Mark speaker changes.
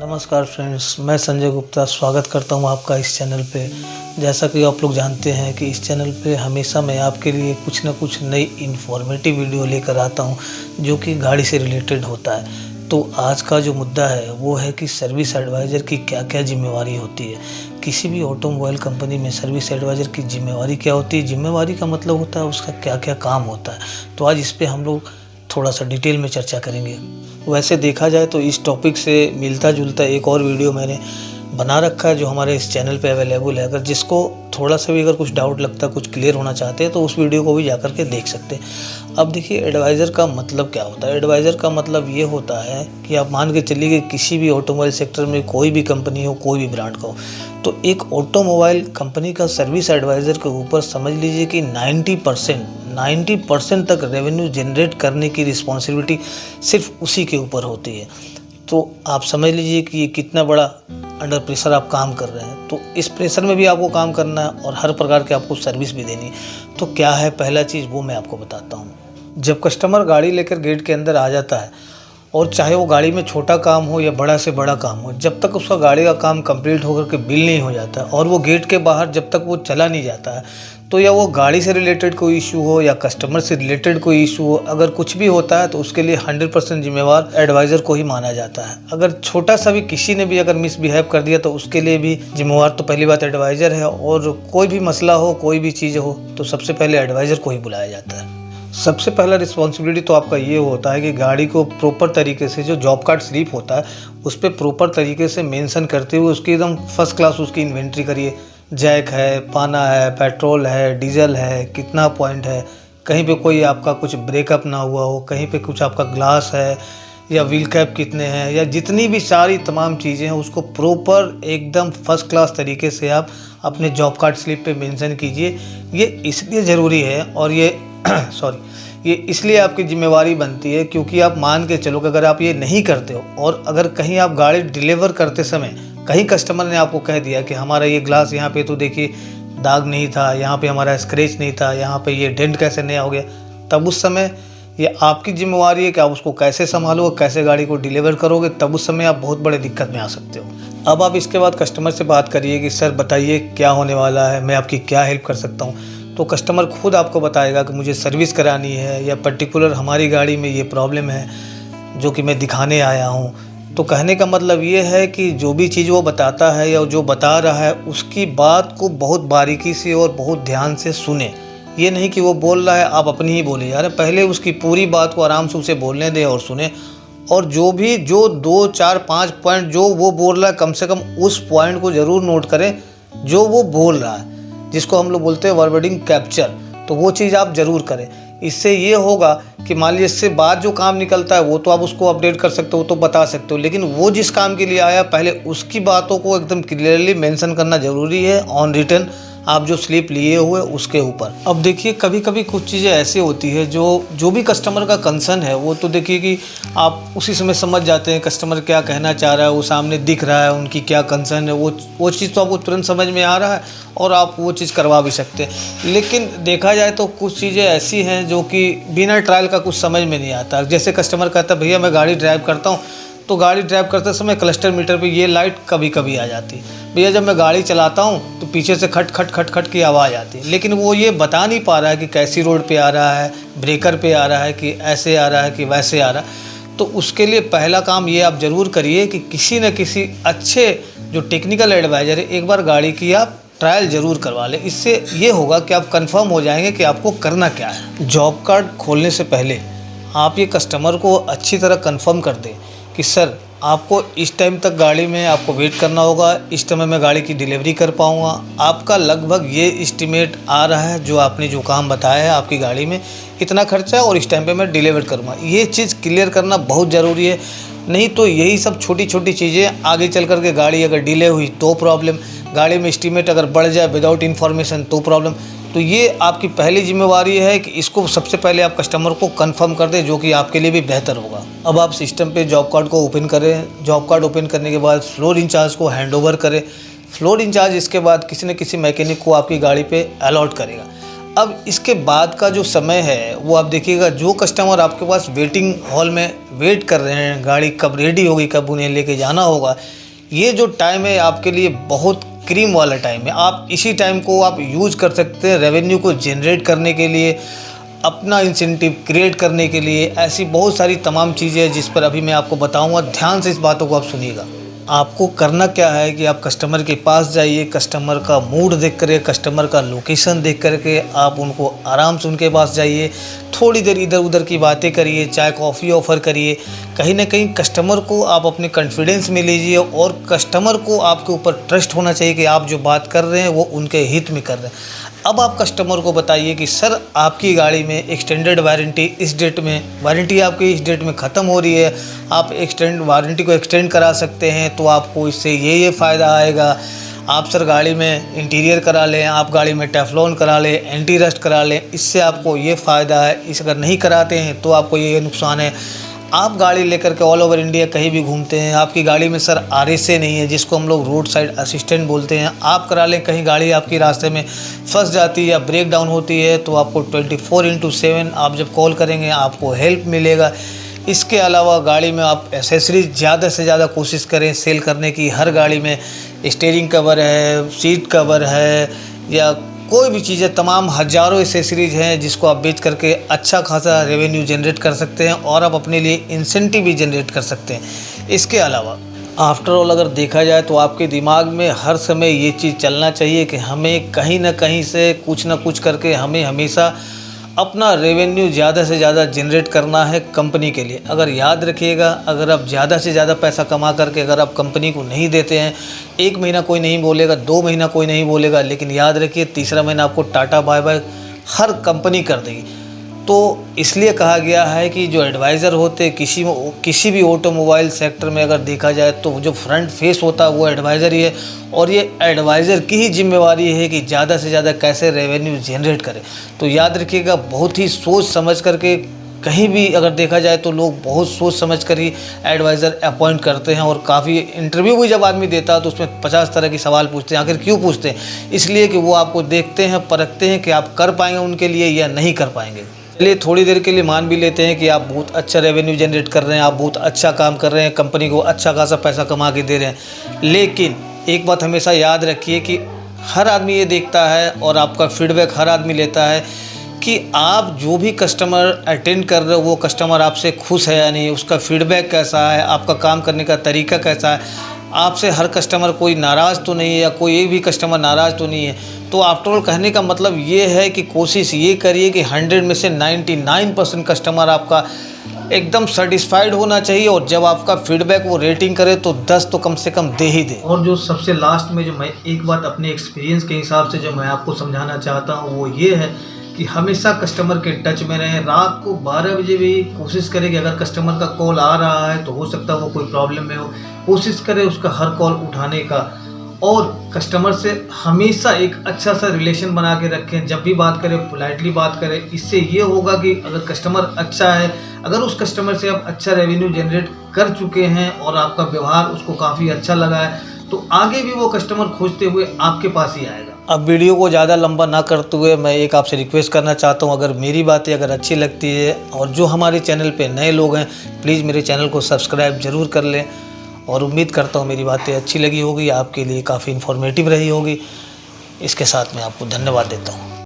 Speaker 1: नमस्कार फ्रेंड्स, मैं संजय गुप्ता स्वागत करता हूं आपका इस चैनल पे। जैसा कि आप लोग जानते हैं कि इस चैनल पे हमेशा मैं आपके लिए कुछ ना कुछ नई इन्फॉर्मेटिव वीडियो लेकर आता हूं जो कि गाड़ी से रिलेटेड होता है। तो आज का जो मुद्दा है वो है कि सर्विस एडवाइज़र की क्या क्या जिम्मेवारी होती है। किसी भी ऑटोमोबाइल कंपनी में सर्विस एडवाइज़र की जिम्मेवारी क्या होती है, जिम्मेवारी का मतलब होता है उसका क्या क्या काम होता है। तो आज इस पर हम लोग थोड़ा सा डिटेल में चर्चा करेंगे। वैसे देखा जाए तो इस टॉपिक से मिलता जुलता एक और वीडियो मैंने बना रखा है जो हमारे इस चैनल पे अवेलेबल है। अगर जिसको थोड़ा सा भी अगर कुछ डाउट लगता है, कुछ क्लियर होना चाहते हैं तो उस वीडियो को भी जा कर के देख सकते हैं। अब देखिए, एडवाइज़र का मतलब क्या होता है। एडवाइज़र का मतलब ये होता है कि आप मान के चलिए कि किसी भी ऑटोमोबाइल सेक्टर में कोई भी कंपनी हो, कोई भी ब्रांड का हो, तो एक ऑटोमोबाइल कंपनी का सर्विस एडवाइज़र के ऊपर समझ लीजिए कि 90% तक रेवेन्यू जनरेट करने की रिस्पॉन्सिबिलिटी सिर्फ उसी के ऊपर होती है। तो आप समझ लीजिए कि ये कितना बड़ा अंडर प्रेशर आप काम कर रहे हैं। तो इस प्रेशर में भी आपको काम करना है और हर प्रकार के आपको सर्विस भी देनी है। तो क्या है पहला चीज़, वो मैं आपको बताता हूँ। जब कस्टमर गाड़ी लेकर गेट के अंदर आ जाता है, और चाहे वो गाड़ी में छोटा काम हो या बड़ा से बड़ा काम हो, जब तक उसका गाड़ी का काम कंप्लीट होकर के बिल नहीं हो जाता और वो गेट के बाहर जब तक वो चला नहीं जाता है, तो या वो गाड़ी से रिलेटेड कोई इशू हो या कस्टमर से रिलेटेड कोई इशू हो, अगर कुछ भी होता है तो उसके लिए 100% जिम्मेवार एडवाइज़र को ही माना जाता है। अगर छोटा सा भी किसी ने भी अगर मिसबिहेव कर दिया तो उसके लिए भी जिम्मेवार तो पहली बात एडवाइज़र है। और कोई भी मसला हो, कोई भी चीज़ हो, तो सबसे पहले एडवाइज़र को ही बुलाया जाता है। सबसे पहला रिस्पॉन्सिबिलिटी तो आपका ये होता है कि गाड़ी को प्रॉपर तरीके से, जो जॉब कार्ड स्लिप होता है उस पर प्रॉपर तरीके से मेंशन करते हुए उसकी एकदम फर्स्ट क्लास उसकी इन्वेंट्री करिए। जैक है, पाना है, पेट्रोल है, डीजल है, कितना पॉइंट है, कहीं पे कोई आपका कुछ ब्रेकअप ना हुआ हो, कहीं पे कुछ आपका ग्लास है या व्हील कैप कितने हैं, या जितनी भी सारी तमाम चीज़ें हैं उसको प्रॉपर एकदम फर्स्ट क्लास तरीके से आप अपने जॉब कार्ड स्लिप पे मेंशन कीजिए। ये इसलिए ज़रूरी है और ये ये इसलिए आपकी जिम्मेवारी बनती है क्योंकि आप मान के चलो कि अगर आप ये नहीं करते हो और अगर कहीं आप गाड़ी डिलीवर करते समय कहीं कस्टमर ने आपको कह दिया कि हमारा ये ग्लास यहाँ पे तो देखिए दाग नहीं था, यहाँ पे हमारा स्क्रैच नहीं था, यहाँ पे ये डेंट कैसे नया हो गया, तब उस समय ये आपकी जिम्मेवारी है कि आप उसको कैसे संभालोगे, कैसे गाड़ी को डिलीवर करोगे। तब उस समय आप बहुत बड़े दिक्कत में आ सकते हो। अब आप इसके बाद कस्टमर से बात करिए कि सर बताइए क्या होने वाला है, मैं आपकी क्या हेल्प कर सकता हूँ। तो कस्टमर खुद आपको बताएगा कि मुझे सर्विस करानी है या पर्टिकुलर हमारी गाड़ी में ये प्रॉब्लम है जो कि मैं दिखाने आया हूँ। तो कहने का मतलब ये है कि जो भी चीज़ वो बताता है या जो बता रहा है उसकी बात को बहुत बारीकी से और बहुत ध्यान से सुने। ये नहीं कि वो बोल रहा है आप अपनी ही बोले यार, पहले उसकी पूरी बात को आराम से उसे बोलने दें और सुने। और जो 2, 4, 5 पॉइंट जो वो बोल रहा है, कम से कम उस पॉइंट को ज़रूर नोट करें जो वो बोल रहा है, जिसको हम लोग बोलते हैं वर्डिंग कैप्चर। तो वो चीज़ आप ज़रूर करें। इससे ये होगा कि मान लीजिए इससे बाद जो काम निकलता है वो तो आप उसको अपडेट कर सकते हो, तो बता सकते हो, लेकिन वो जिस काम के लिए आया पहले उसकी बातों को एकदम क्लियरली मेंशन करना ज़रूरी है ऑन रिटन, आप जो स्लिप लिए हुए उसके ऊपर। अब देखिए, कभी कभी कुछ चीज़ें ऐसी होती है जो भी कस्टमर का कंसर्न है वो तो देखिए कि आप उसी समय समझ जाते हैं कस्टमर क्या कहना चाह रहा है, वो सामने दिख रहा है उनकी क्या कंसर्न है, वो चीज़ तो आपको तुरंत समझ में आ रहा है और आप वो चीज़ करवा भी सकते हैं। लेकिन देखा जाए तो कुछ चीज़ें ऐसी हैं जो कि बिना ट्रायल का कुछ समझ में नहीं आता। जैसे कस्टमर कहता है भैया मैं गाड़ी ड्राइव करता हूँ, तो गाड़ी ड्राइव करते समय क्लस्टर मीटर पे ये लाइट कभी कभी आ जाती है। भैया जब मैं गाड़ी चलाता हूँ तो पीछे से खट खट खट खट की आवाज़ आती है, लेकिन वो ये बता नहीं पा रहा है कि कैसी रोड पे आ रहा है, ब्रेकर पे आ रहा है कि ऐसे आ रहा है कि वैसे आ रहा है। तो उसके लिए पहला काम ये आप ज़रूर करिए कि किसी न किसी अच्छे जो टेक्निकल एडवाइज़र है एक बार गाड़ी की आप ट्रायल ज़रूर करवा लें। इससे ये होगा कि आप कंफर्म हो जाएंगे कि आपको करना क्या है। जॉब कार्ड खोलने से पहले आप ये कस्टमर को अच्छी तरह कंफर्म कर दें कि सर आपको इस टाइम तक गाड़ी में आपको वेट करना होगा, इस समय मैं गाड़ी की डिलीवरी कर पाऊँगा, आपका लगभग ये एस्टिमेट आ रहा है, जो आपने जो काम बताया है आपकी गाड़ी में इतना खर्चा है और इस टाइम पे मैं डिलीवर करूँगा। ये चीज़ क्लियर करना बहुत ज़रूरी है। नहीं तो यही सब छोटी छोटी चीज़ें आगे चल कर के गाड़ी अगर डिले हुई तो प्रॉब्लम, गाड़ी में एस्टिमेट अगर बढ़ जाए विदाउट इन्फॉर्मेशन तो प्रॉब्लम। तो ये आपकी पहली जिम्मेवारी है कि इसको सबसे पहले आप कस्टमर को कंफर्म कर दें, जो कि आपके लिए भी बेहतर होगा। अब आप सिस्टम पे जॉब कार्ड को ओपन करें। जॉब कार्ड ओपन करने के बाद फ्लोर इंचार्ज को हैंडओवर करें। फ्लोर इंचार्ज इसके बाद किसी न किसी मैकेनिक को आपकी गाड़ी पे अलॉट करेगा। अब इसके बाद का जो समय है वो आप देखिएगा, जो कस्टमर आपके पास वेटिंग हॉल में वेट कर रहे हैं, गाड़ी कब रेडी होगी, कब उन्हें लेके जाना होगा, ये जो टाइम है आपके लिए बहुत क्रीम वाला टाइम है। आप इसी टाइम को आप यूज़ कर सकते हैं रेवेन्यू को जनरेट करने के लिए, अपना इंसेंटिव क्रिएट करने के लिए। ऐसी बहुत सारी तमाम चीज़ें हैं जिस पर अभी मैं आपको बताऊंगा। ध्यान से इस बातों को आप सुनिएगा। आपको करना क्या है कि आप कस्टमर के पास जाइए, कस्टमर का मूड देख कर, कस्टमर का लोकेशन देख करके आप उनको आराम से उनके पास जाइए, थोड़ी देर इधर उधर की बातें करिए, चाय कॉफ़ी ऑफ़र करिए। कहीं ना कहीं कस्टमर को आप अपने कॉन्फिडेंस में लीजिए और कस्टमर को आपके ऊपर ट्रस्ट होना चाहिए कि आप जो बात कर रहे हैं वो उनके हित में कर रहे हैं। अब आप कस्टमर को बताइए कि सर आपकी गाड़ी में एक्सटेंडेड वारंटी इस डेट में, वारंटी आपकी इस डेट में ख़त्म हो रही है, आप वारंटी को एक्सटेंड करा सकते हैं, तो आपको इससे ये फ़ायदा आएगा। आप सर गाड़ी में इंटीरियर करा लें, आप गाड़ी में टेफ्लॉन करा लें, एंटी रस्ट करा लें, इससे आपको ये फ़ायदा है। इस अगर नहीं कराते हैं तो आपको ये नुकसान है। आप गाड़ी लेकर के ऑल ओवर इंडिया कहीं भी घूमते हैं, आपकी गाड़ी में सर RSA नहीं है, जिसको हम लोग रोड साइड असिस्टेंट बोलते हैं, आप करा लें। कहीं गाड़ी आपकी रास्ते में फंस जाती है या ब्रेक डाउन होती है तो आपको 24/7 आप जब कॉल करेंगे आपको हेल्प मिलेगा। इसके अलावा गाड़ी में आप एसेसरीज ज़्यादा से ज़्यादा कोशिश करें सेल करने की। हर गाड़ी में स्टीयरिंग कवर है, सीट कवर है, या कोई भी चीज़ें, तमाम हज़ारों एसेसरीज हैं जिसको आप बेच करके अच्छा खासा रेवेन्यू जनरेट कर सकते हैं और आप अपने लिए इंसेंटिव भी जनरेट कर सकते हैं। इसके अलावा आफ्टर ऑल अगर देखा जाए तो आपके दिमाग में हर समय ये चीज़ चलना चाहिए कि हमें कहीं ना कहीं से कुछ ना कुछ करके हमें हमेशा अपना रेवेन्यू ज़्यादा से ज़्यादा जनरेट करना है कंपनी के लिए। अगर याद रखिएगा, अगर आप ज़्यादा से ज़्यादा पैसा कमा करके अगर आप कंपनी को नहीं देते हैं, 1 महीना कोई नहीं बोलेगा, 2 महीना कोई नहीं बोलेगा, लेकिन याद रखिए तीसरा महीना आपको टाटा बाय बाय हर कंपनी कर देगी। तो इसलिए कहा गया है कि जो एडवाइज़र होते किसी भी ऑटोमोबाइल सेक्टर में अगर देखा जाए तो जो फ्रंट फेस होता है वो एडवाइज़र ही है, और ये एडवाइज़र की ही जिम्मेवारी है कि ज़्यादा से ज़्यादा कैसे रेवेन्यू जनरेट करें। तो याद रखिएगा, बहुत ही सोच समझ करके, कहीं भी अगर देखा जाए तो लोग बहुत सोच समझ कर ही एडवाइज़र अपॉइंट करते हैं। और काफ़ी इंटरव्यू भी जब आदमी देता है तो उसमें 50 तरह के सवाल पूछते हैं। आखिर क्यों पूछते हैं? इसलिए कि वो आपको देखते हैं, परखते हैं कि आप कर पाएंगे उनके लिए या नहीं कर पाएंगे। चलिए थोड़ी देर के लिए मान भी लेते हैं कि आप बहुत अच्छा रेवेन्यू जनरेट कर रहे हैं, आप बहुत अच्छा काम कर रहे हैं, कंपनी को अच्छा खासा पैसा कमा के दे रहे हैं, लेकिन एक बात हमेशा याद रखिए कि हर आदमी ये देखता है और आपका फीडबैक हर आदमी लेता है कि आप जो भी कस्टमर अटेंड कर रहे हो वो कस्टमर आपसे खुश है या नहीं, उसका फीडबैक कैसा है, आपका काम करने का तरीका कैसा है, आपसे हर कस्टमर कोई नाराज़ तो नहीं है या कोई एक भी कस्टमर नाराज़ तो नहीं है। तो आफ्टर ऑल कहने का मतलब ये है कि कोशिश ये करिए कि 100 में से 99% कस्टमर आपका एकदम सेटिस्फाइड होना चाहिए, और जब आपका फीडबैक वो रेटिंग करे तो 10 तो कम से कम दे ही दे। और जो सबसे लास्ट में जो मैं एक बात अपने एक्सपीरियंस के हिसाब से जो मैं आपको समझाना चाहता हूँ वो ये है कि हमेशा कस्टमर के टच में रहें। रात को 12 बजे भी कोशिश करें कि अगर कस्टमर का कॉल आ रहा है तो हो सकता है वो कोई प्रॉब्लम में हो, कोशिश करें उसका हर कॉल उठाने का, और कस्टमर से हमेशा एक अच्छा सा रिलेशन बना के रखें। जब भी बात करें पोलाइटली बात करें। इससे ये होगा कि अगर कस्टमर अच्छा है, अगर उस कस्टमर से आप अच्छा रेवेन्यू जनरेट कर चुके हैं और आपका व्यवहार उसको काफ़ी अच्छा लगा है, तो आगे भी वो कस्टमर खोजते हुए आपके पास ही आएगा। अब वीडियो को ज़्यादा लंबा ना करते हुए मैं एक आपसे रिक्वेस्ट करना चाहता हूँ, अगर मेरी बातें अगर अच्छी लगती है और जो हमारे चैनल पे नए लोग हैं प्लीज़ मेरे चैनल को सब्सक्राइब ज़रूर कर लें, और उम्मीद करता हूँ मेरी बातें अच्छी लगी होगी, आपके लिए काफ़ी इन्फॉर्मेटिव रही होगी। इसके साथ मैं आपको धन्यवाद देता हूँ।